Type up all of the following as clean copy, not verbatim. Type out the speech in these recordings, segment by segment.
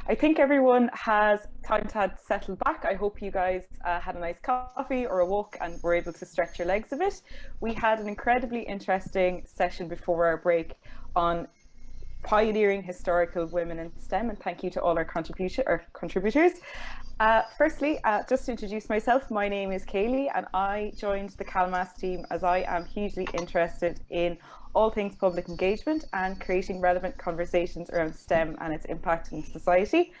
I think everyone has time to settle back. I hope you guys had a nice coffee or a walk and were able to stretch your legs a bit. We had an incredibly interesting session before our break on pioneering historical women in STEM, and thank you to all our contributors. Firstly, just to introduce myself, my name is Kayleigh and I joined the Calmast team as I am hugely interested in all things public engagement and creating relevant conversations around STEM and its impact in society.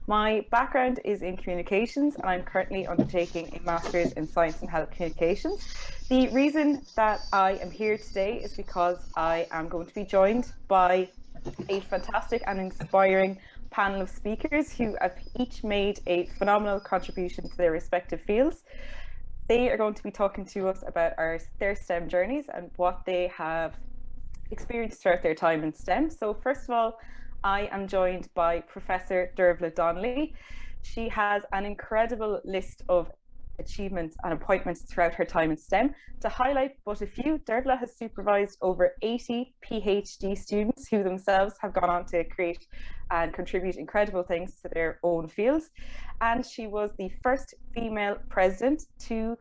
My background is in communications and I'm currently undertaking a master's in science and health communications. The reason that I am here today is because I am going to be joined by a fantastic and inspiring panel of speakers who have each made a phenomenal contribution to their respective fields. They are going to be talking to us about their STEM journeys and what they have experienced throughout their time in STEM. So first of all, I am joined by Professor Dervilla Donnolly. She has an incredible list of achievements and appointments throughout her time in STEM. To highlight but a few, Dervilla has supervised over 80 PhD students who themselves have gone on to create and contribute incredible things to their own fields. And she was the first female president to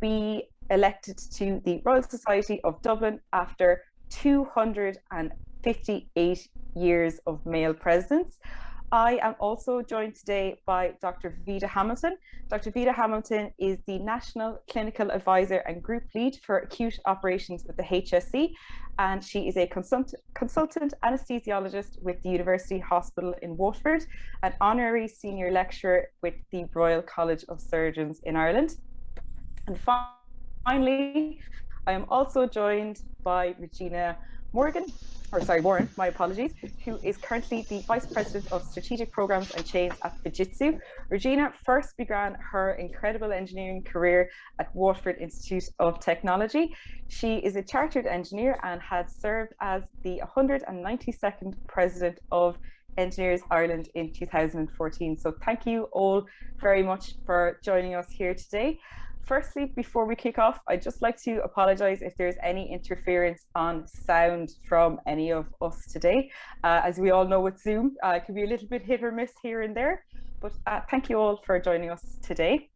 be elected to the Royal Society of Dublin after 258 years of male presidents. I am also joined today by Dr. Vida Hamilton. Dr. Vida Hamilton is the National Clinical Advisor and Group Lead for Acute Operations with the HSE, and she is a consultant anesthesiologist with the University Hospital in Waterford, an honorary senior lecturer with the Royal College of Surgeons in Ireland. And finally, I am also joined by Regina Moran, my apologies, who is currently the Vice President of Strategic Programs and Chains at Fujitsu. Regina first began her incredible engineering career at Waterford Institute of Technology. She is a chartered engineer and had served as the 192nd President of Engineers Ireland in 2014. So thank you all very much for joining us here today. Firstly, before we kick off, I'd just like to apologise if there's any interference on sound from any of us today. As we all know with Zoom, it can be a little bit hit or miss here and there, but thank you all for joining us today.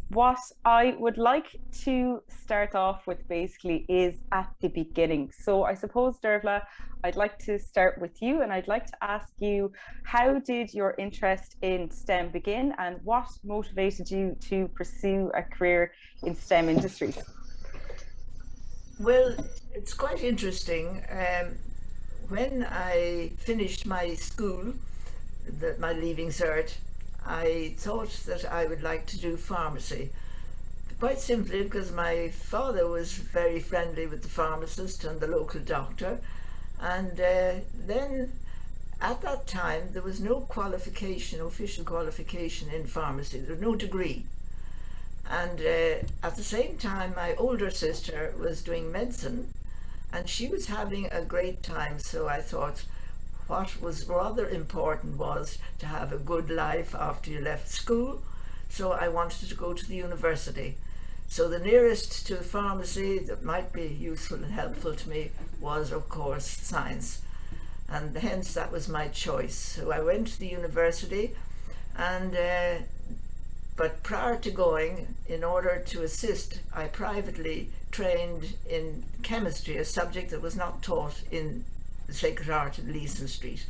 What I would like to start off with basically is at the beginning. So I suppose, Dervilla, I'd like to start with you and I'd like to ask you, how did your interest in STEM begin and what motivated you to pursue a career in STEM industries? Well, it's quite interesting. When I finished my school, my Leaving Cert, I thought that I would like to do pharmacy. Quite simply because my father was very friendly with the pharmacist and the local doctor. And then at that time there was no qualification, official qualification in pharmacy. There was no degree. And at the same time my older sister was doing medicine and she was having a great time, so I thought what was rather important was to have a good life after you left school, so I wanted to go to the university. So the nearest to pharmacy that might be useful and helpful to me was, of course, science, and hence that was my choice. So I went to the university, and but prior to going, in order to assist, I privately trained in chemistry, a subject that was not taught in the Sacred Heart of Leeson Street.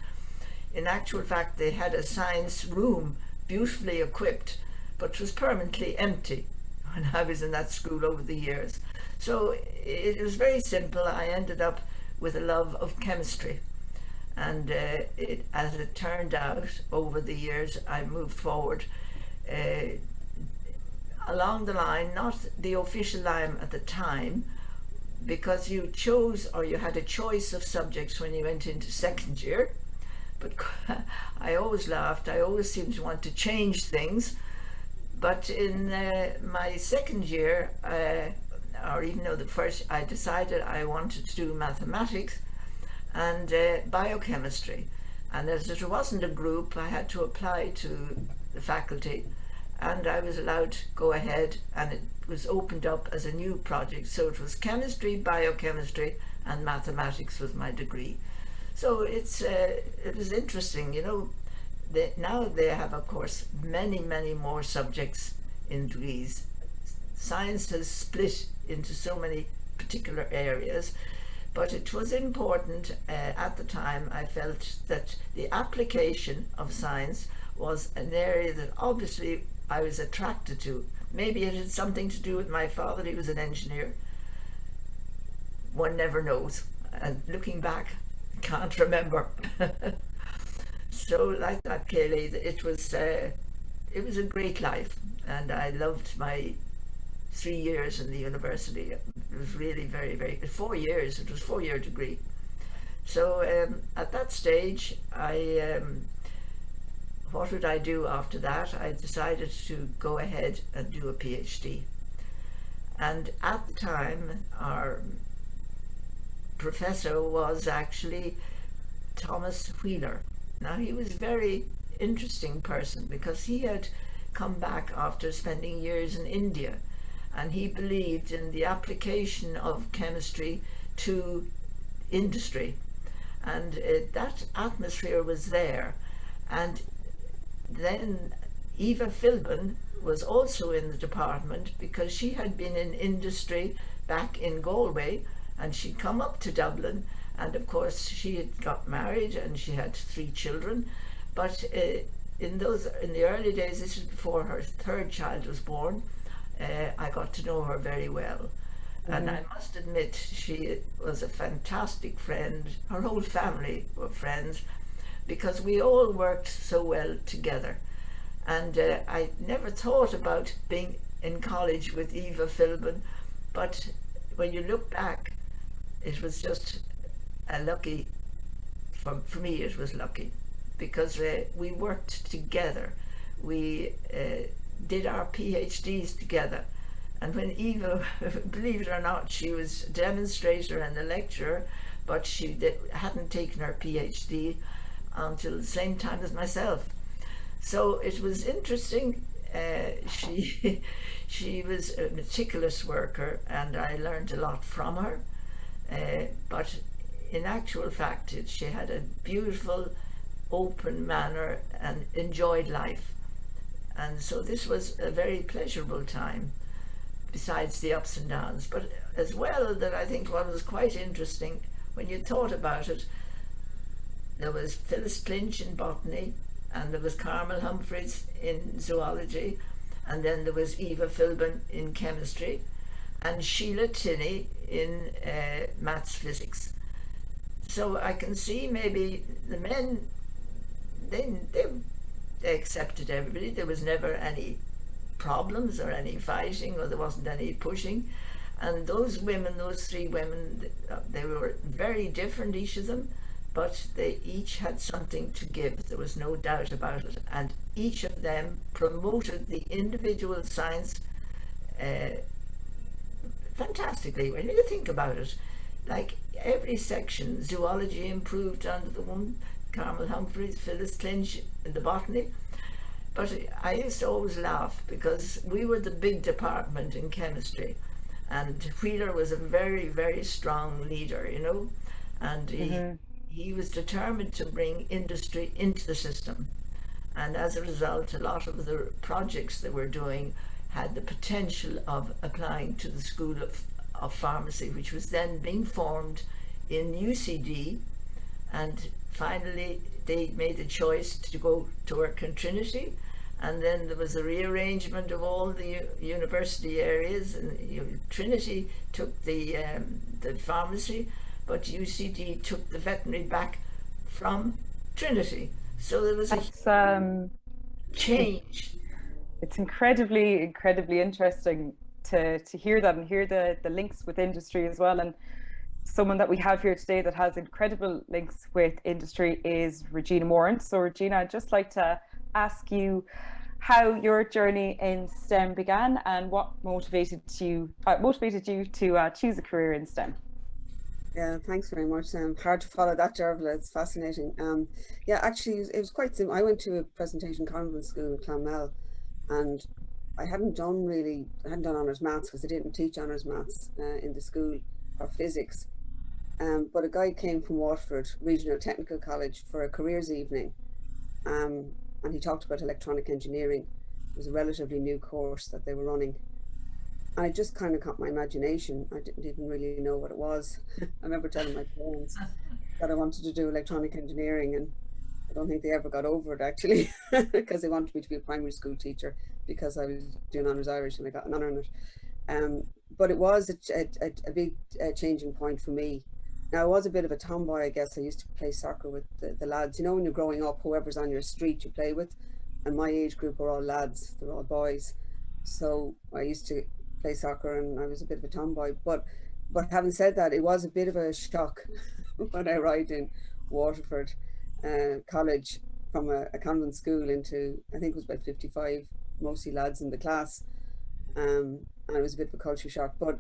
In actual fact, they had a science room beautifully equipped, but was permanently empty when I was in that school over the years. So it was very simple. I ended up with a love of chemistry, and as it turned out over the years, I moved forward along the line, not the official line at the time, because you chose, or you had a choice of subjects when you went into second year. But I always laughed, I always seemed to want to change things. But in my second year, or even though the first, I decided I wanted to do mathematics and biochemistry. And as there wasn't a group, I had to apply to the faculty, and I was allowed to go ahead, and it was opened up as a new project. So it was chemistry, biochemistry, and mathematics was my degree. So it was interesting, you know, now they have, of course, many more subjects in degrees. Science has split into so many particular areas, but it was important at the time. I felt that the application of science was an area that obviously I was attracted to. Maybe it had something to do with my father. He was an engineer. One never knows. And looking back, can't remember. So like that, Kayleigh, it was a great life, and I loved my 3 years in the university. It was really very 4 years. It was a 4-year degree. So at that stage, what would I do after that? I decided to go ahead and do a PhD. And at the time, our professor was actually Thomas Wheeler. Now, he was a very interesting person because he had come back after spending years in India, and he believed in the application of chemistry to industry, and that atmosphere was there. And then Eva Philbin was also in the department because she had been in industry back in Galway, and she'd come up to Dublin, and of course she had got married and she had 3 children. But in the early days, this was before her 3rd child was born, I got to know her very well. And I must admit, she was a fantastic friend. Her whole family were friends because we all worked so well together. And I never thought about being in college with Eva Philbin, but when you look back, it was just a lucky, for me it was lucky, because we worked together. We did our PhDs together. And when Eva, believe it or not, she was a demonstrator and a lecturer, but she hadn't taken her PhD until the same time as myself. So it was interesting. She was a meticulous worker, and I learned a lot from her. But in actual fact, she had a beautiful, open manner and enjoyed life. And so this was a very pleasurable time, besides the ups and downs. But as well, that I think what was quite interesting, when you thought about it, there was Phyllis Clinch in botany, and there was Carmel Humphreys in zoology, and then there was Eva Philbin in chemistry, and Sheila Tinney in maths physics. So I can see maybe the men, they accepted everybody. There was never any problems or any fighting, or there wasn't any pushing. And those women, those 3 women, they were very different, each of them, but they each had something to give. There was no doubt about it. And each of them promoted the individual science fantastically. When you think about it, like every section, zoology improved under the woman, Carmel Humphreys, Phyllis Clinch in the botany. But I used to always laugh because we were the big department in chemistry, and Wheeler was a very strong leader, you know, and he was determined to bring industry into the system. And as a result, a lot of the projects that we're doing had the potential of applying to the School of Pharmacy, which was then being formed in UCD. And finally, they made the choice to go to work in Trinity. And then there was a rearrangement of all the university areas, and Trinity took the pharmacy, but UCD took the veterinary back from Trinity. So there was a change. It's incredibly interesting to hear that and hear the links with industry as well. And someone that we have here today that has incredible links with industry is Regina Moran. So Regina, I'd just like to ask you how your journey in STEM began and what motivated you to choose a career in STEM. Yeah, thanks very much. Hard to follow that, Dervilla. It's fascinating. Yeah, actually, it was quite simple. I went to a presentation convent school in Clonmel, and I hadn't done honours maths because they didn't teach honours maths in the school, or physics. But a guy came from Waterford Regional Technical College for a careers evening. and he talked about electronic engineering. It was a relatively new course that they were running. And it just kind of caught my imagination. I didn't really know what it was. I remember telling my parents that I wanted to do electronic engineering, and I don't think they ever got over it actually, because they wanted me to be a primary school teacher because I was doing honours Irish and I got an honour in it. But it was a big changing point for me. Now, I was a bit of a tomboy, I guess. I used to play soccer with the lads. You know, when you're growing up, whoever's on your street you play with, and my age group are all lads, they're all boys. So I used to play soccer and I was a bit of a tomboy. But having said that, it was a bit of a shock when I arrived in Waterford College from a convent school into, I think it was about 55, mostly lads in the class. And it was a bit of a culture shock. But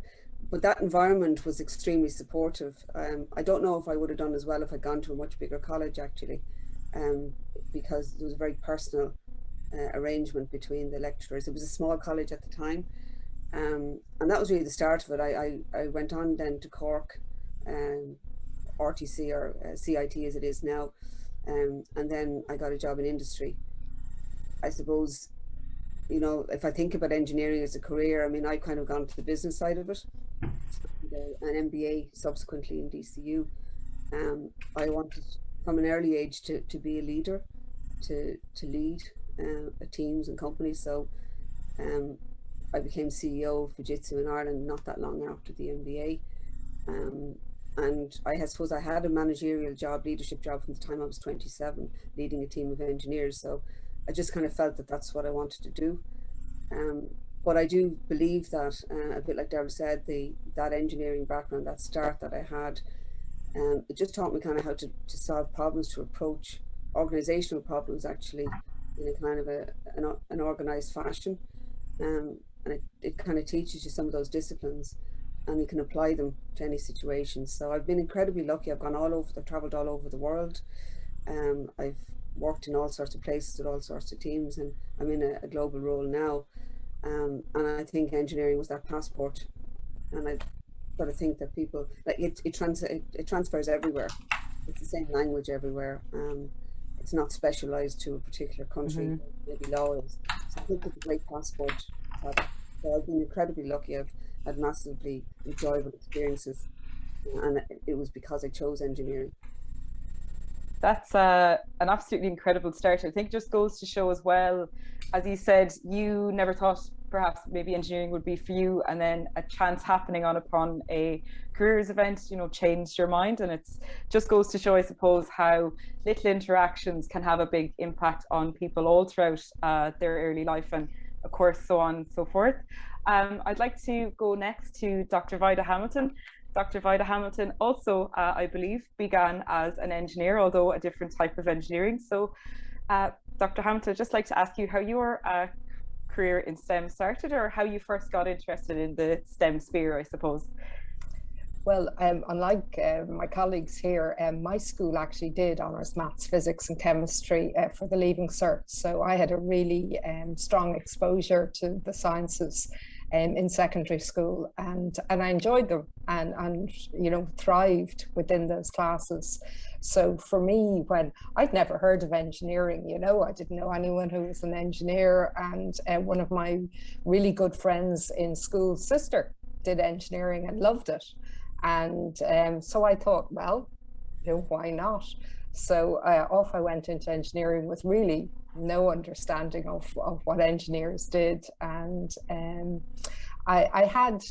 that environment was extremely supportive. I don't know if I would have done as well if I'd gone to a much bigger college actually, because there was a very personal arrangement between the lecturers. It was a small college at the time, and that was really the start of it. I went on then to Cork, RTC or CIT as it is now, and then I got a job in industry. I suppose, you know, if I think about engineering as a career, I mean, I kind of gone to the business side of it, an MBA subsequently in DCU. I wanted from an early age to be a leader, to lead teams and companies. So I became CEO of Fujitsu in Ireland not that long after the MBA. And I suppose I had a managerial job, leadership job from the time I was 27, leading a team of engineers. So I just kind of felt that that's what I wanted to do. But I do believe that, a bit like Dervilla said, that engineering background, that start that I had, it just taught me kind of how to solve problems, to approach organizational problems actually in a kind of an organized fashion. And it kind of teaches you some of those disciplines, and you can apply them to any situation. So I've been incredibly lucky. I've traveled all over the world. I've worked in all sorts of places with all sorts of teams, and I'm in a global role now. And I think engineering was that passport. And I've got to think that people, like it transfers everywhere. It's the same language everywhere. It's not specialized to a particular country, maybe law is. So I think it's a great passport. So I've been incredibly lucky. I've had massively enjoyable experiences, and it was because I chose engineering. That's an absolutely incredible start. I think it just goes to show as well, as you said, you never thought perhaps maybe engineering would be for you, and then a chance happening upon a careers event, you know, changed your mind. And it's just goes to show, I suppose, how little interactions can have a big impact on people all throughout their early life, and of course, so on and so forth. I'd like to go next to Dr. Vida Hamilton. Dr. Vida Hamilton also, I believe, began as an engineer, although a different type of engineering. So, Dr. Hamilton, I'd just like to ask you how your career in STEM started, or how you first got interested in the STEM sphere, I suppose. Well, unlike my colleagues here, my school actually did honours maths, physics and chemistry for the Leaving Cert. So I had a really strong exposure to the sciences in secondary school, and I enjoyed them and you know, thrived within those classes. So for me, when I'd never heard of engineering, you know, I didn't know anyone who was an engineer, and one of my really good friends in school, sister, did engineering and loved it. And so I thought, well, you know, why not? So off I went into engineering with really no understanding of what engineers did. And I had,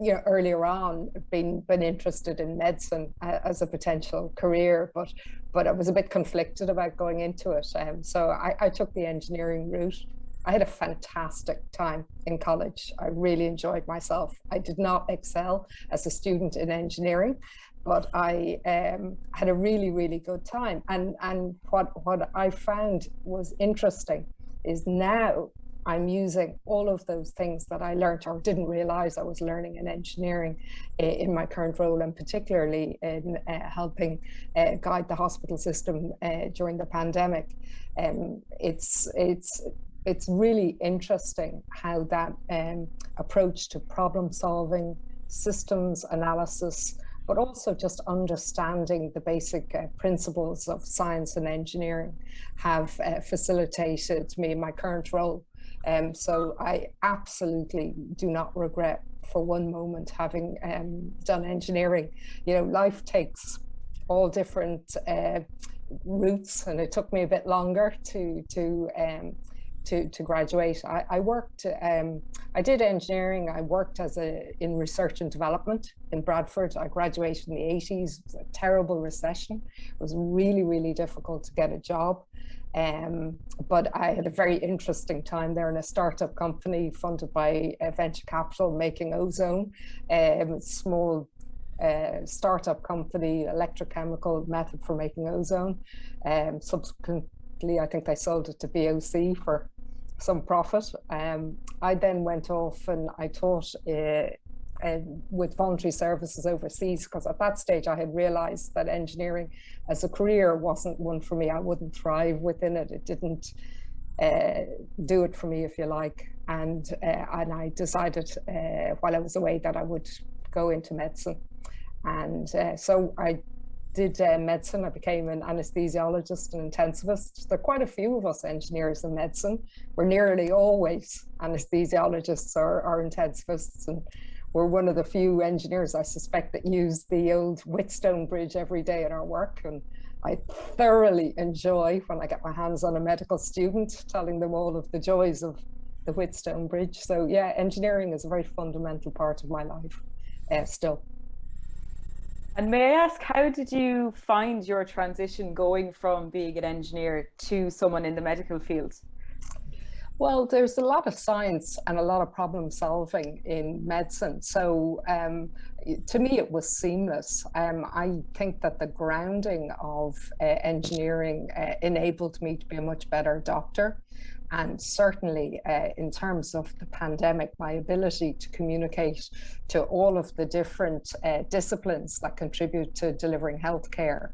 you know, earlier on been interested in medicine as a potential career, but I was a bit conflicted about going into it. So I took the engineering route. I had a fantastic time in college. I really enjoyed myself. I did not excel as a student in engineering, but I had a really, really good time. And what I found was interesting is now I'm using all of those things that I learned or didn't realize I was learning in engineering in my current role, and particularly in helping guide the hospital system during the pandemic. It's really interesting how that approach to problem solving, systems analysis, but also just understanding the basic principles of science and engineering have facilitated me in my current role. So I absolutely do not regret for one moment having done engineering. You know, life takes all different routes, and it took me a bit longer to graduate. I worked, I did engineering. I worked in research and development in Bradford. I graduated in the 80s. It was a terrible recession. It was really, really difficult to get a job. But I had a very interesting time there in a startup company funded by venture capital making ozone, small startup company, electrochemical method for making ozone. Subsequently, I think they sold it to BOC for some profit. I then went off and I taught with voluntary services overseas, because at that stage I had realized that engineering as a career wasn't one for me. I wouldn't thrive within it. It didn't do it for me, if you like. And I decided while I was away that I would go into medicine. And so I did medicine. I became an anesthesiologist and intensivist. There are quite a few of us engineers in medicine. We're nearly always anesthesiologists or intensivists, and we're one of the few engineers, I suspect, that use the old Wheatstone Bridge every day at our work. And I thoroughly enjoy when I get my hands on a medical student, telling them all of the joys of the Wheatstone Bridge. So yeah, engineering is a very fundamental part of my life still. And may I ask, how did you find your transition going from being an engineer to someone in the medical field? Well, there's a lot of science and a lot of problem solving in medicine. So to me, it was seamless. I think that the grounding of engineering enabled me to be a much better doctor. And certainly in terms of the pandemic, my ability to communicate to all of the different disciplines that contribute to delivering healthcare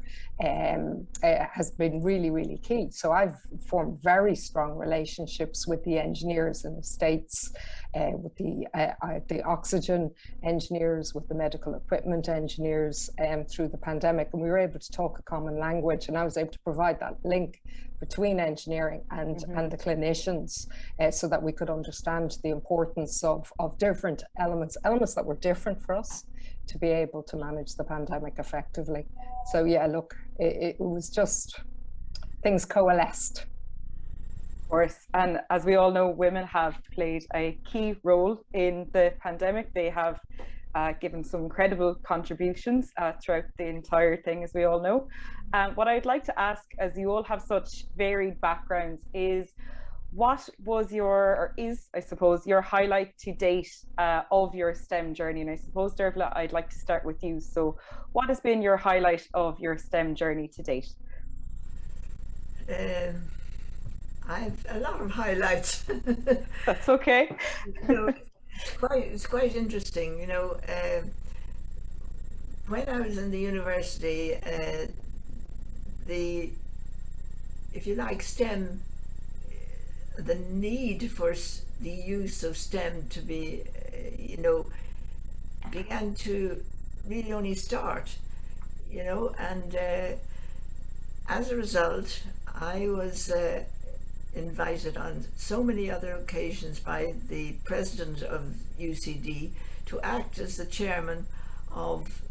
has been really, really key. So I've formed very strong relationships with the engineers in the States, with the oxygen engineers, with the medical equipment engineers through the pandemic. And we were able to talk a common language, and I was able to provide that link between engineering and the clinicians so that we could understand the importance of different elements that were different for us to be able to manage the pandemic effectively. So yeah, look, it was just, things coalesced. Of course, and as we all know, women have played a key role in the pandemic. They have given some incredible contributions throughout the entire thing, as we all know. What I'd like to ask, as you all have such varied backgrounds, is what was or is, I suppose, your highlight to date of your STEM journey? And I suppose, Dervilla, I'd like to start with you. So what has been your highlight of your STEM journey to date? I've a lot of highlights. That's okay. You know, it's quite interesting. You know, when I was in the university, if you like, STEM, the need for the use of STEM to be, you know, began to really only start, you know, and as a result, I was invited on so many other occasions by the president of UCD to act as the chairman of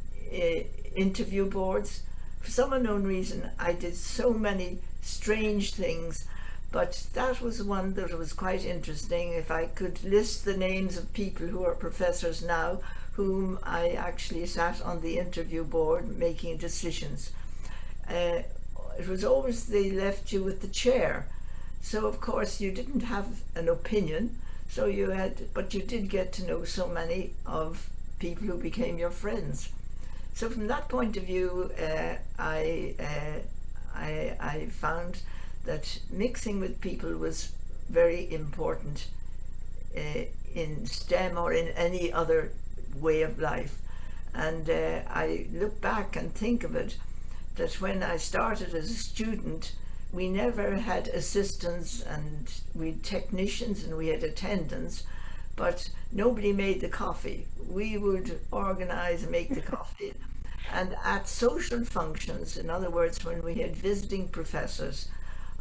interview boards. For some unknown reason, I did so many strange things, but that was one that was quite interesting. If I could list the names of people who are professors now, whom I actually sat on the interview board making decisions. It was always they left you with the chair. So of course you didn't have an opinion, so but you did get to know so many of people who became your friends. So from that point of view, I found that mixing with people was very important in STEM or in any other way of life. And I look back and think of it, that when I started as a student, we never had assistants, and we had technicians and we had attendants, but nobody made the coffee. We would organize and make the coffee. And at social functions, in other words, when we had visiting professors,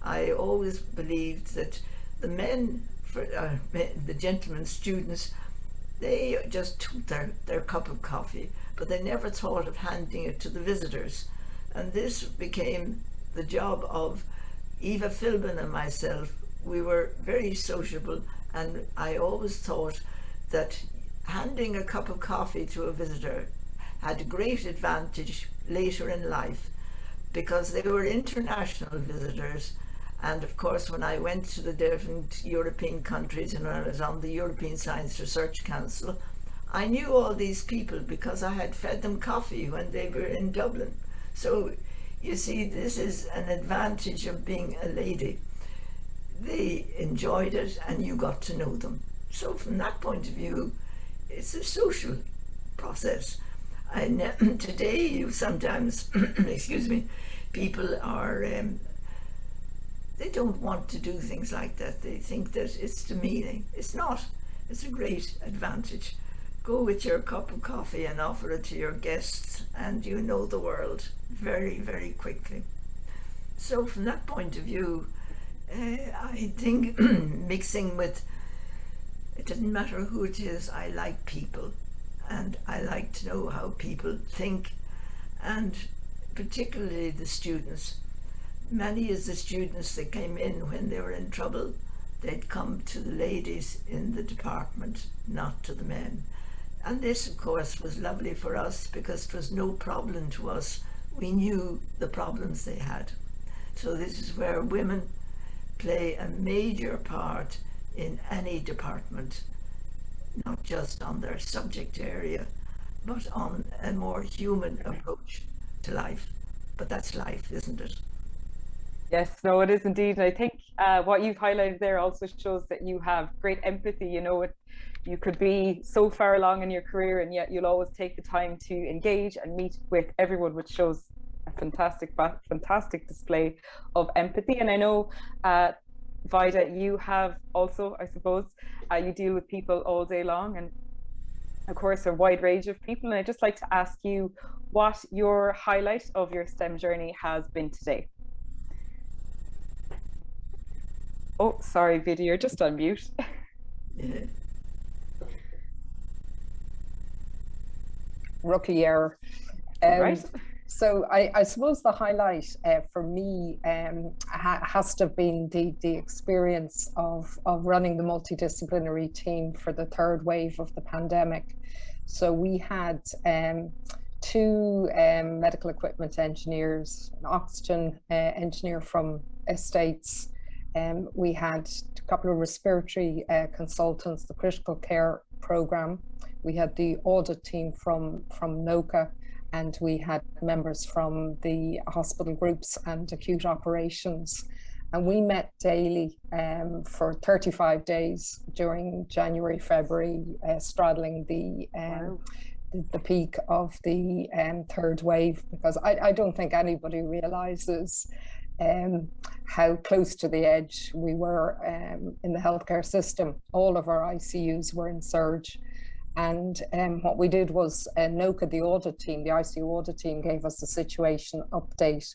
I always believed that the men, the gentlemen students, they just took their cup of coffee, but they never thought of handing it to the visitors. And this became the job of Eva Philbin and myself. We were very sociable, and I always thought that handing a cup of coffee to a visitor had a great advantage later in life, because they were international visitors. And of course, when I went to the different European countries and when I was on the European Science Research Council, I knew all these people because I had fed them coffee when they were in Dublin. So you see, this is an advantage of being a lady. They enjoyed it and you got to know them. So from that point of view, it's a social process. And today you sometimes, excuse me, people are, they don't want to do things like that. They think that it's demeaning. It's not. It's a great advantage. Go with your cup of coffee and offer it to your guests, and you know the world very, very quickly. So from that point of view, I think mixing with, it doesn't matter who it is, I like people, and I like to know how people think, and particularly the students. Many of the students that came in when they were in trouble, they'd come to the ladies in the department, not to the men. And this, of course, was lovely for us because it was no problem to us. We knew the problems they had. So this is where women play a major part in any department, not just on their subject area, but on a more human approach to life. But that's life, isn't it? Yes, no, it is indeed. And I think what you've highlighted there also shows that you have great empathy. You know, you could be so far along in your career and yet you'll always take the time to engage and meet with everyone, which shows a fantastic display of empathy. And I know, Vida, you have also, I suppose, you deal with people all day long and of course a wide range of people. And I'd just like to ask you what your highlight of your STEM journey has been today. Oh, sorry, Vida, you're just on mute. Yeah. Rookie error. Right. So I suppose the highlight for me has to have been the experience of running the multidisciplinary team for the third wave of the pandemic. So we had two medical equipment engineers, an oxygen engineer from Estates. We had a couple of respiratory consultants, the critical care program. We had the audit team from NOCA, and we had members from the hospital groups and acute operations. And we met daily for 35 days during January, February, straddling the peak of the third wave, because I don't think anybody realizes how close to the edge we were in the healthcare system. All of our ICUs were in surge. And what we did was NOCA, the audit team, the ICU audit team, gave us a situation update,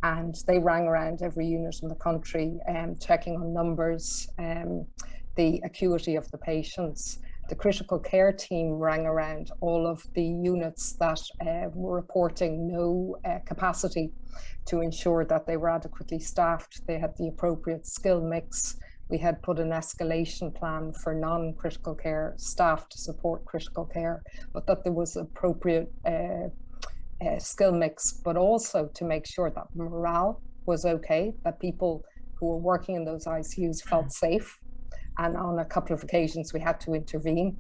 and they rang around every unit in the country, checking on numbers, the acuity of the patients. The critical care team rang around all of the units that were reporting no capacity to ensure that they were adequately staffed. They had the appropriate skill mix. We had put an escalation plan for non-critical care staff to support critical care, but that there was appropriate skill mix, but also to make sure that morale was okay, that people who were working in those ICUs felt safe. And on a couple of occasions, we had to intervene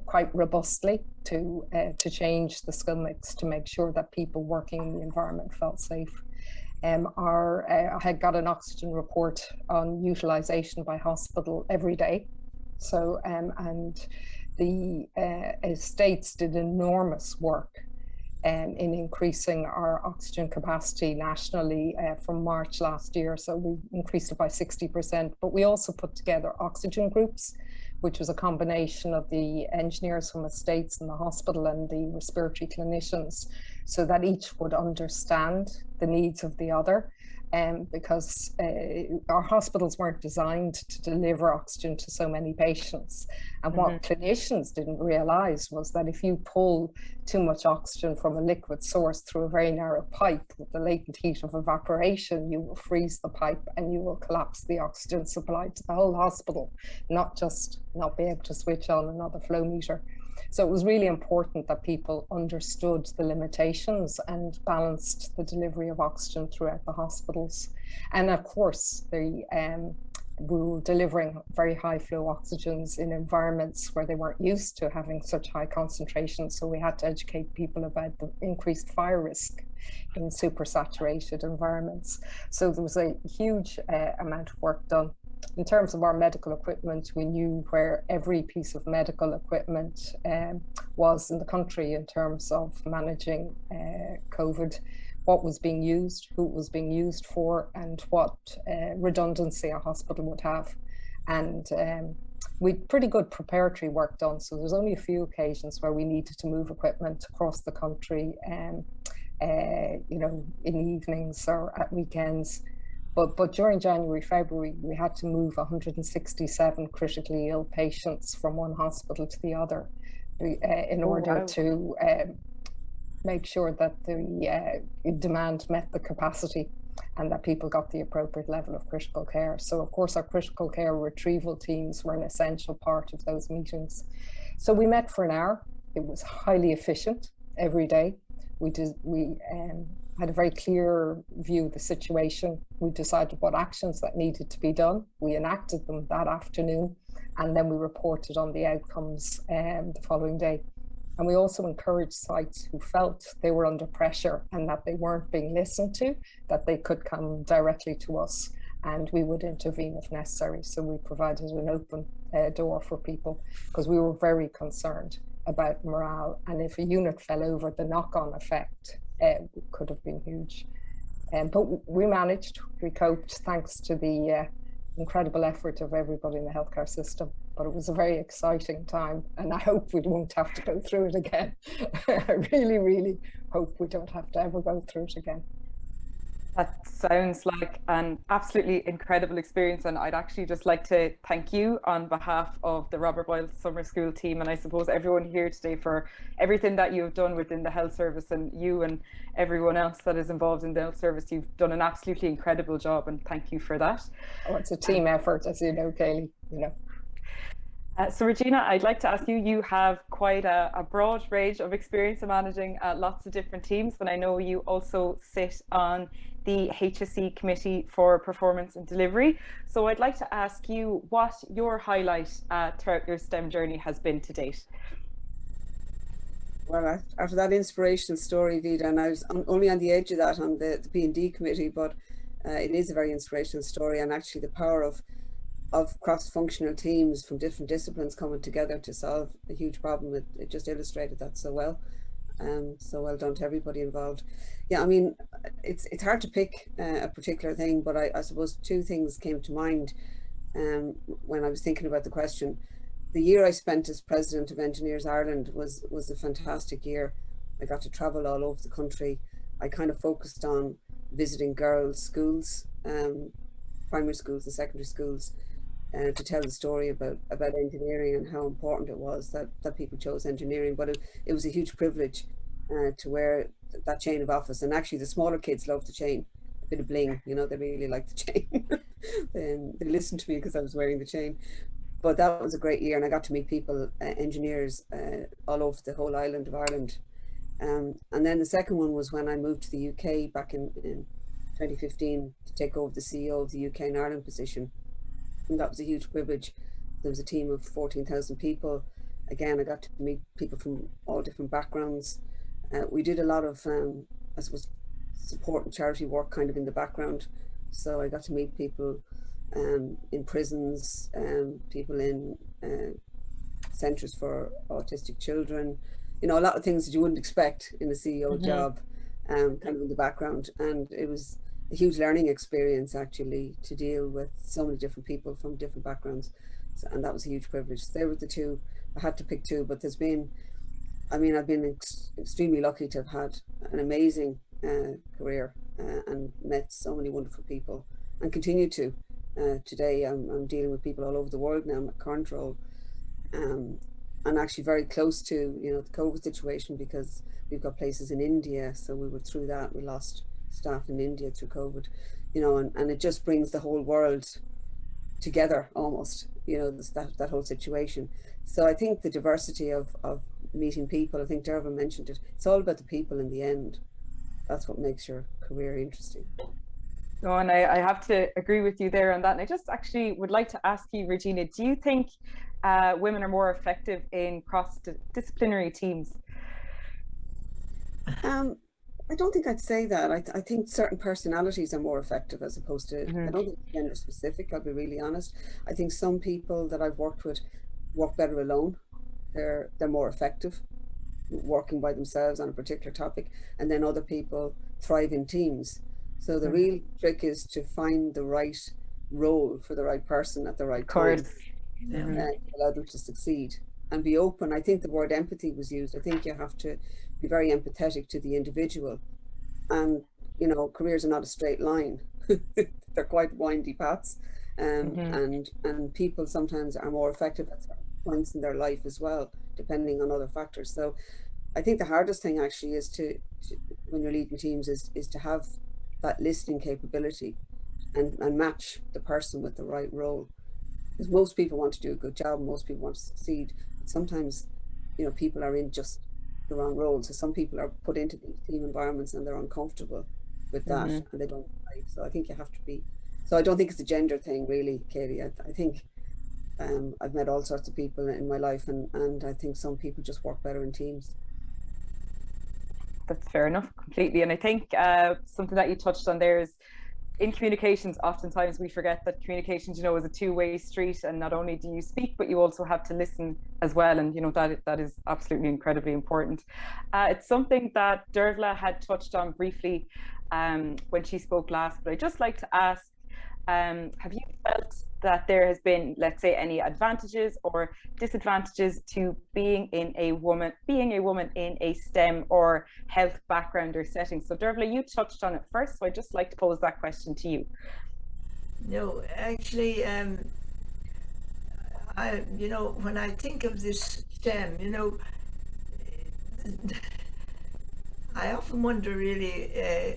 quite robustly to change the skill mix to make sure that people working in the environment felt safe. I had got an oxygen report on utilisation by hospital every day. So, and the Estates did enormous work in increasing our oxygen capacity nationally from March last year. So we increased it by 60%, but we also put together oxygen groups. which was a combination of the engineers from estates in the hospital and the respiratory clinicians, so that each would understand the needs of the other. Because our hospitals weren't designed to deliver oxygen to so many patients. And what clinicians didn't realize was that if you pull too much oxygen from a liquid source through a very narrow pipe with the latent heat of evaporation, you will freeze the pipe and you will collapse the oxygen supply to the whole hospital, not just not be able to switch on another flow meter. So it was really important that people understood the limitations and balanced the delivery of oxygen throughout the hospitals. And of course, we were delivering very high flow oxygens in environments where they weren't used to having such high concentrations. So we had to educate people about the increased fire risk in supersaturated environments. So there was a huge amount of work done. In terms of our medical equipment, we knew where every piece of medical equipment was in the country in terms of managing COVID, what was being used, who it was being used for, and what redundancy a hospital would have. And we had pretty good preparatory work done. So there's only a few occasions where we needed to move equipment across the country, you know, in the evenings or at weekends. But during January, February, we had to move 167 critically ill patients from one hospital to the other in order to make sure that the demand met the capacity and that people got the appropriate level of critical care. So of course, our critical care retrieval teams were an essential part of those meetings. So we met for an hour. It was highly efficient every day. We had a very clear view of the situation. We decided what actions that needed to be done. We enacted them that afternoon, and then we reported on the outcomes the following day. And we also encouraged sites who felt they were under pressure and that they weren't being listened to, that they could come directly to us and we would intervene if necessary. So we provided an open door for people because we were very concerned about morale. And if a unit fell over, the knock-on effect could have been huge. But we managed, we coped thanks to the incredible effort of everybody in the healthcare system. But it was a very exciting time and I hope we won't have to go through it again. I really, really hope we don't have to ever go through it again. That sounds like an absolutely incredible experience, and I'd actually just like to thank you on behalf of the Robert Boyle Summer School team, and I suppose everyone here today for everything that you've done within the health service, and you and everyone else that is involved in the health service. You've done an absolutely incredible job, and thank you for that. Oh, it's a team effort, as you know, Kayleigh, you know. So Regina, I'd like to ask you, you have quite a broad range of experience in managing lots of different teams, and I know you also sit on the HSE Committee for Performance and Delivery. So I'd like to ask you what your highlight throughout your STEM journey has been to date. Well, after that inspirational story, Vida, and I was only on the edge of that on the P&D committee, but it is a very inspirational story, and actually the power of cross-functional teams from different disciplines coming together to solve a huge problem. It just illustrated that so well. So well done to everybody involved. Yeah, I mean, it's hard to pick a particular thing, but I suppose two things came to mind when I was thinking about the question. The year I spent as President of Engineers Ireland was a fantastic year. I got to travel all over the country. I kind of focused on visiting girls' schools, primary schools and secondary schools, to tell the story about engineering and how important it was that people chose engineering. But it was a huge privilege to wear that chain of office. And actually the smaller kids loved the chain, a bit of bling, you know, they really liked the chain. And they listened to me because I was wearing the chain. But that was a great year, and I got to meet people, engineers all over the whole island of Ireland. And then the second one was when I moved to the UK back in 2015 to take over the CEO of the UK and Ireland position. And that was a huge privilege. There was a team of 14,000 people. Again, I got to meet people from all different backgrounds. We did a lot of, I suppose, support and charity work kind of in the background. So I got to meet people in prisons, people in centres for autistic children, you know, a lot of things that you wouldn't expect in a CEO job, kind of in the background. And it was a huge learning experience actually, to deal with so many different people from different backgrounds. So, and that was a huge privilege. They were the two, I had to pick two, but there's been, I mean, I've been extremely lucky to have had an amazing career and met so many wonderful people, and continue to. Today I'm dealing with people all over the world now. I'm at current role, and actually very close to, you know, the COVID situation, because we've got places in India, so we were through that. We lost staff in India through COVID, you know, and it just brings the whole world together almost, you know, that whole situation. So I think the diversity of meeting people, I think Dervilla mentioned it, it's all about the people in the end. That's what makes your career interesting. No, and I have to agree with you there on that. And I just actually would like to ask you, Regina, do you think women are more effective in cross-disciplinary teams? I don't think I'd say that. I think certain personalities are more effective as opposed to, I don't think it's gender specific, I'll be really honest. I think some people that I've worked with work better alone. They're more effective working by themselves on a particular topic, and then other people thrive in teams. So the real trick is to find the right role for the right person at the right time, allow them to succeed and be open. I think the word empathy was used. I think you have to be very empathetic to the individual, and you know, careers are not a straight line. They're quite windy paths, and people sometimes are more effective at certain points in their life as well, depending on other factors. So I think the hardest thing actually is to when you're leading teams is to have that listening capability and match the person with the right role. Because most people want to do a good job, most people want to succeed, but sometimes, you know, people are in just the wrong role. So some people are put into these team environments and they're uncomfortable with that, and they don't thrive. So I think you have to be, so I don't think it's a gender thing really, Kayleigh. I think I've met all sorts of people in my life, and I think some people just work better in teams. That's fair enough, completely. And I think something that you touched on there is, in communications, oftentimes we forget that communications, you know, is a two-way street, and not only do you speak, but you also have to listen as well. And, you know, that is absolutely incredibly important. It's something that Dervilla had touched on briefly when she spoke last, but I'd just like to ask, have you felt that there has been, let's say, any advantages or disadvantages to being a woman in a STEM or health background or setting? So Dervilla, you touched on it first, so I'd just like to pose that question to you. No, actually, you know, when I think of this STEM, you know, I often wonder really,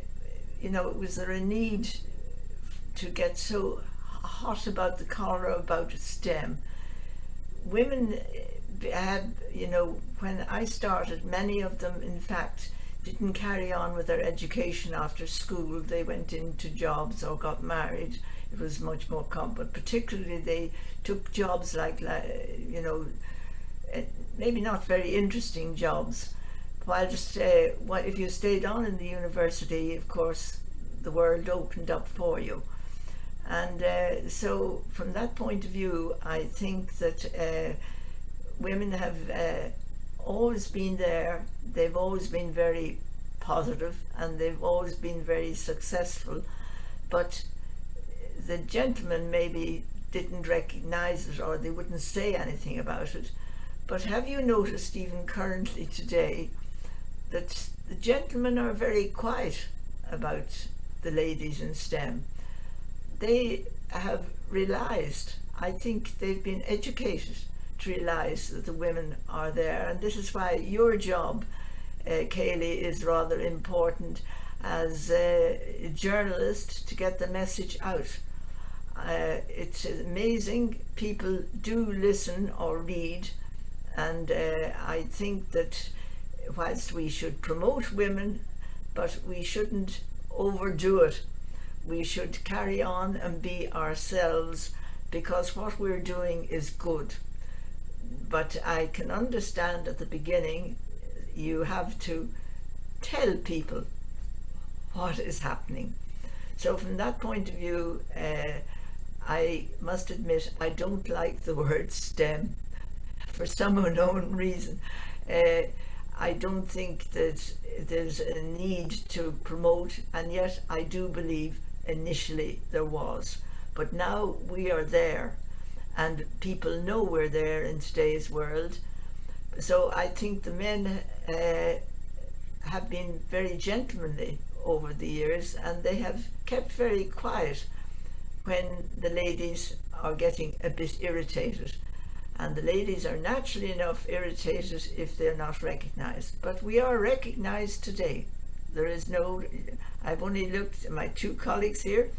you know, was there a need to get so hot about the collar about STEM? Women had, you know, when I started, many of them in fact didn't carry on with their education after school. They went into jobs or got married. It was much more common, but particularly they took jobs like you know, maybe not very interesting jobs. While just if you stayed on in the university, of course, the world opened up for you. And so from that point of view, I think that women have always been there. They've always been very positive, and they've always been very successful. But the gentlemen maybe didn't recognize it, or they wouldn't say anything about it. But have you noticed even currently today that the gentlemen are very quiet about the ladies in STEM? They have realized, I think they've been educated to realize that the women are there, and this is why your job, Kayleigh, is rather important as a journalist, to get the message out. It's amazing, people do listen or read, and I think that whilst we should promote women, but we shouldn't overdo it. We should carry on and be ourselves, because what we're doing is good. But I can understand at the beginning you have to tell people what is happening. So from that point of view, I must admit I I don't think that there's a need to promote, and yet I do believe initially there was. But now we are there, and people know we're there in today's world. So I think the men have been very gentlemanly over the years, and they have kept very quiet when the ladies are getting a bit irritated. And the ladies are naturally enough irritated if they're not recognised. But we are recognised today. There is no, I've only looked at my two colleagues here.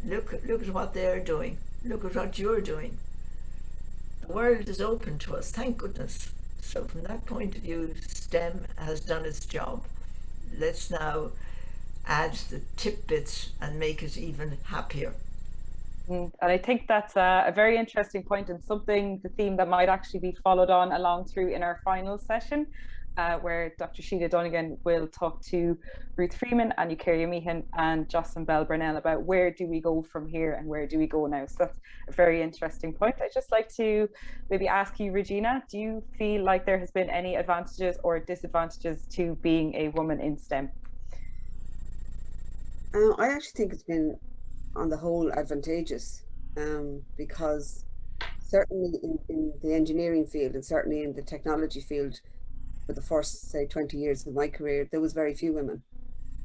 Look at what they're doing. Look at what you're doing. The world is open to us, thank goodness. So from that point of view, STEM has done its job. Let's now add the tidbits and make it even happier. And I think that's a very interesting point, and the theme that might actually be followed on along through in our final session, where Dr. Sheila Donegan will talk to Ruth Freeman and Eucaria Meehan and Jocelyn Bell Burnell about where do we go from here and where do we go now. So that's a very interesting point. I'd just like to maybe ask you, Regina, do you feel like there has been any advantages or disadvantages to being a woman in STEM? I actually think it's been, on the whole, advantageous, because certainly in the engineering field and certainly in the technology field, for the first, say, 20 years of my career, there was very few women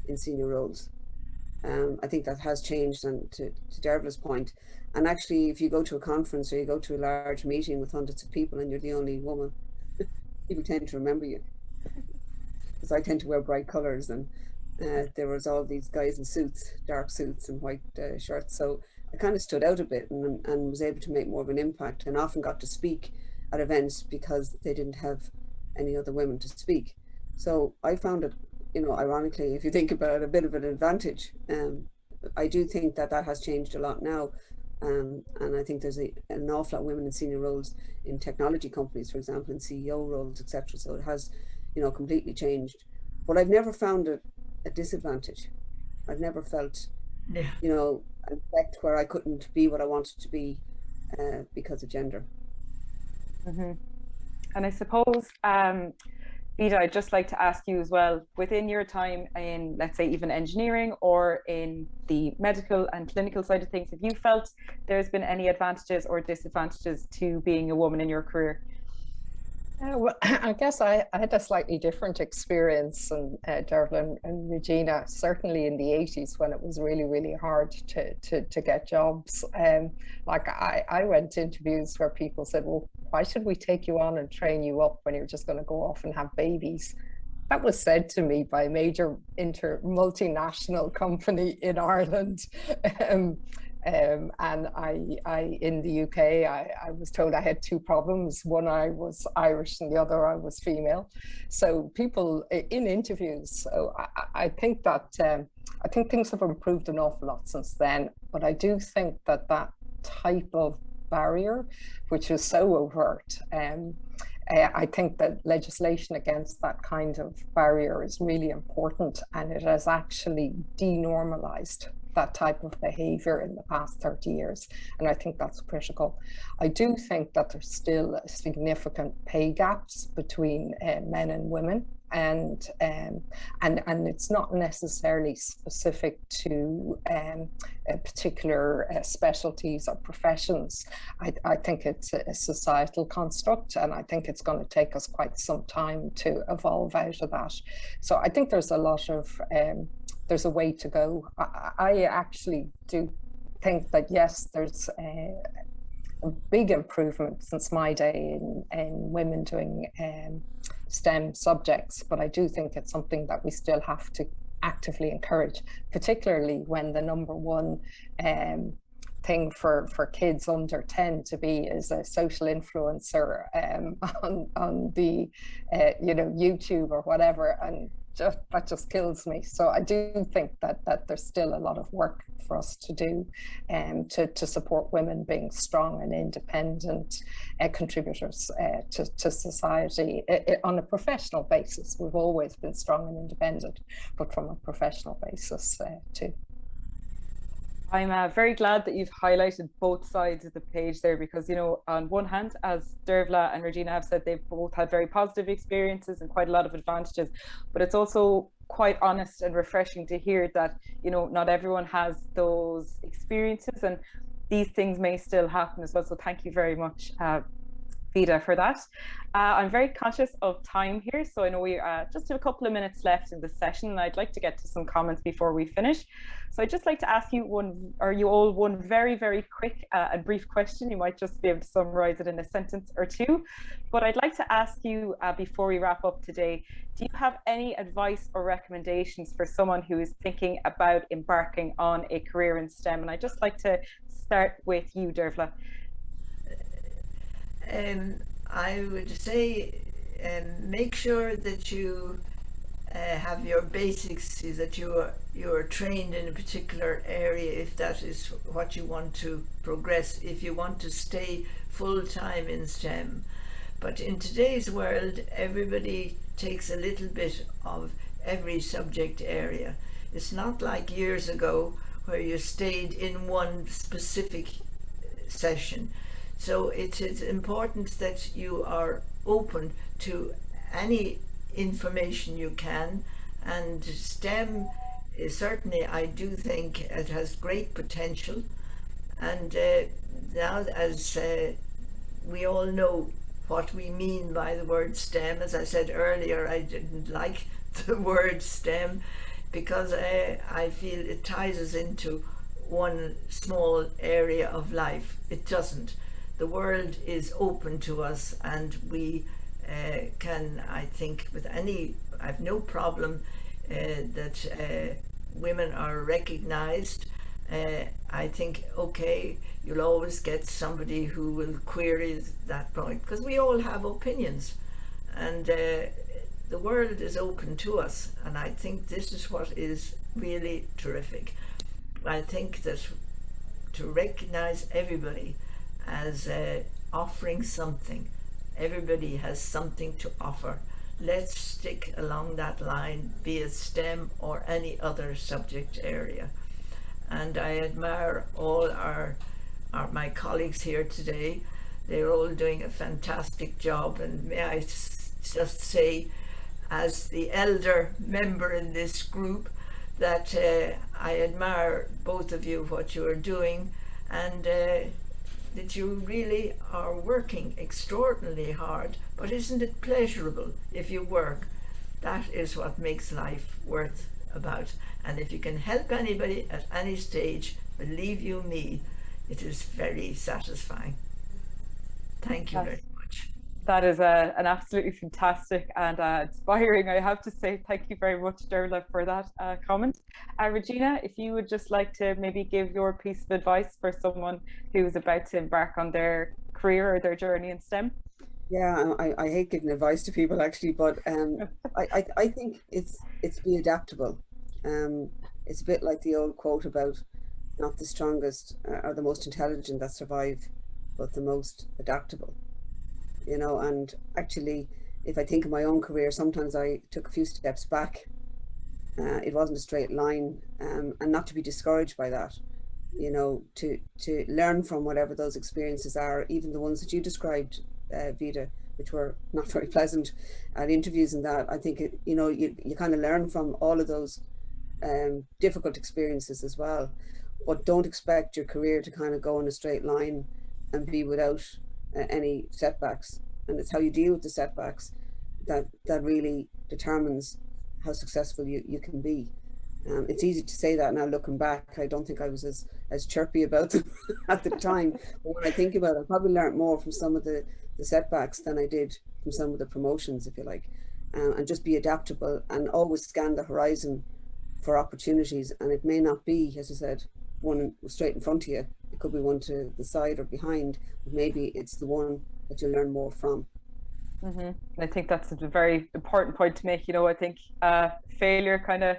in senior roles. I think that has changed, and to Dervilla's point. And actually, if you go to a conference or you go to a large meeting with hundreds of people and you're the only woman, people tend to remember you. Because I tend to wear bright colours, and there was all these guys in suits, dark suits and white shirts. So I kind of stood out a bit and was able to make more of an impact, and often got to speak at events because they didn't have any other women to speak. So I found it, you know, ironically, if you think about it, a bit of an advantage. I do think that has changed a lot now. And I think there's an awful lot of women in senior roles in technology companies, for example, in CEO roles, etc. So it has, you know, completely changed. But I've never found it a disadvantage. I've never felt, you know, an effect where I couldn't be what I wanted to be because of gender. Mm-hmm. And I suppose, Vida, I'd just like to ask you as well, within your time in, let's say, even engineering or in the medical and clinical side of things, have you felt there's been any advantages or disadvantages to being a woman in your career? Well, I guess I had a slightly different experience than Dervilla and Regina, certainly in the 80s when it was really, really hard to get jobs. Like I went to interviews where people said, well, why should we take you on and train you up when you're just going to go off and have babies? That was said to me by a major multinational company in Ireland. And I in the UK, I was told I had two problems. One, I was Irish, and the other, I was female. So people in interviews. So I think that I think things have improved an awful lot since then. But I do think that type of barrier, which is so overt, I think that legislation against that kind of barrier is really important, and it has actually denormalized that type of behavior in the past 30 years. And I think that's critical. I do think that there's still significant pay gaps between men and women. And it's not necessarily specific to particular specialties or professions. I think it's a societal construct, and I think it's going to take us quite some time to evolve out of that. So I think there's a lot of there's a way to go. I actually do think that, yes, there's a big improvement since my day in women doing STEM subjects, but I do think it's something that we still have to actively encourage, particularly when the number one thing for kids under 10 to be is a social influencer on the YouTube or whatever, and that just kills me. So I do think that there's still a lot of work for us to do to support women being strong and independent contributors to society on a professional basis. We've always been strong and independent, but from a professional basis too. I'm very glad that you've highlighted both sides of the page there, because, you know, on one hand, as Dervilla and Regina have said, they've both had very positive experiences and quite a lot of advantages, but it's also quite honest and refreshing to hear that, you know, not everyone has those experiences and these things may still happen as well. So thank you very much, Vida, for that. I'm very conscious of time here, so I know we just have a couple of minutes left in the session, and I'd like to get to some comments before we finish. So I'd just like to ask you one very, very quick and brief question. You might just be able to summarize it in a sentence or two. But I'd like to ask you before we wrap up today, do you have any advice or recommendations for someone who is thinking about embarking on a career in STEM? And I'd just like to start with you, Dervilla. I would say make sure that you have your basics, that you're trained in a particular area if that is what you want to progress, if you want to stay full-time in STEM. But in today's world, everybody takes a little bit of every subject area. It's not like years ago where you stayed in one specific session. So it is important that you are open to any information you can, and STEM is certainly, I do think it has great potential. And now, as we all know what we mean by the word STEM, as I said earlier, I didn't like the word STEM because I feel it ties us into one small area of life. It doesn't. The world is open to us, and we can, I think, I have no problem that women are recognized. I think, okay, you'll always get somebody who will query that point, because we all have opinions, and the world is open to us, and I think this is what is really terrific. I think that to recognize everybody as offering something. Everybody has something to offer. Let's stick along that line, be it STEM or any other subject area. And I admire all my colleagues here today. They're all doing a fantastic job, and may I just say, as the elder member in this group, that I admire both of you, what you are doing, and that you really are working extraordinarily hard. But isn't it pleasurable if you work? That is what makes life worth about. And if you can help anybody at any stage, believe you me, it is very satisfying. Thank you very much. That is an absolutely fantastic and inspiring, I have to say. Thank you very much, Dervilla, for that comment. Regina, if you would just like to maybe give your piece of advice for someone who's about to embark on their career or their journey in STEM. Yeah, I hate giving advice to people actually, but I think it's be adaptable. It's a bit like the old quote about not the strongest or the most intelligent that survive, but the most adaptable. You know, and actually, if I think of my own career, sometimes I took a few steps back. It wasn't a straight line, and not to be discouraged by that. You know, to learn from whatever those experiences are, even the ones that you described, Vida, which were not very pleasant at interviews and that. I think you know, you kind of learn from all of those difficult experiences as well. But don't expect your career to kind of go in a straight line and be without any setbacks, and it's how you deal with the setbacks that really determines how successful you can be. It's easy to say that now looking back. I don't think I was as chirpy about them at the time, but when I think about it, I probably learned more from some of the setbacks than I did from some of the promotions, if you like. And just be adaptable and always scan the horizon for opportunities, and it may not be, as I said, one straight in front of you. It could be one to the side or behind, but maybe it's the one that you learn more from. I think that's a very important point to make. You know, I think failure kind of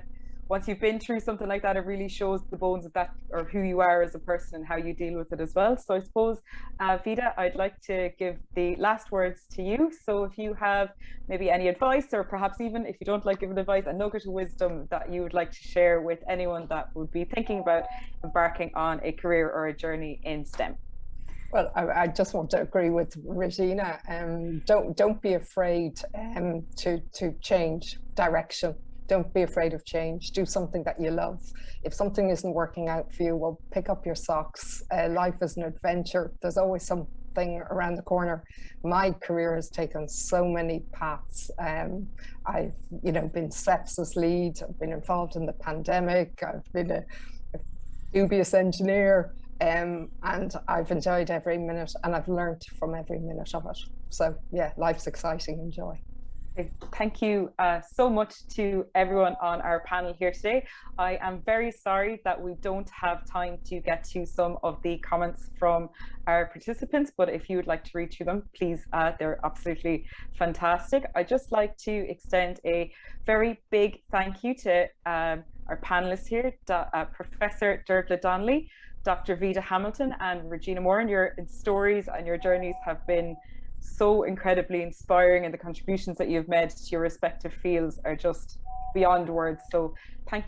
once you've been through something like that, it really shows the bones of that, or who you are as a person and how you deal with it as well. So I suppose, Vida, I'd like to give the last words to you. So if you have maybe any advice, or perhaps even if you don't like giving advice, a nugget of wisdom that you would like to share with anyone that would be thinking about embarking on a career or a journey in STEM. Well, I just want to agree with Regina. Don't be afraid to change direction. Don't be afraid of change. Do something that you love. If something isn't working out for you, well, pick up your socks. Life is an adventure. There's always something around the corner. My career has taken so many paths. I've, been sepsis lead. I've been involved in the pandemic. I've been a dubious engineer. And I've enjoyed every minute, and I've learned from every minute of it. So yeah, life's exciting. Enjoy. Thank you so much to everyone on our panel here today. I am very sorry that we don't have time to get to some of the comments from our participants, but if you would like to read through them, please, they're absolutely fantastic. I'd just like to extend a very big thank you to our panelists here, Professor Dervilla Donnolly, Dr. Vida Hamilton, and Regina Moran. Your stories and your journeys have been so incredibly inspiring, and the contributions that you've made to your respective fields are just beyond words. So thank you.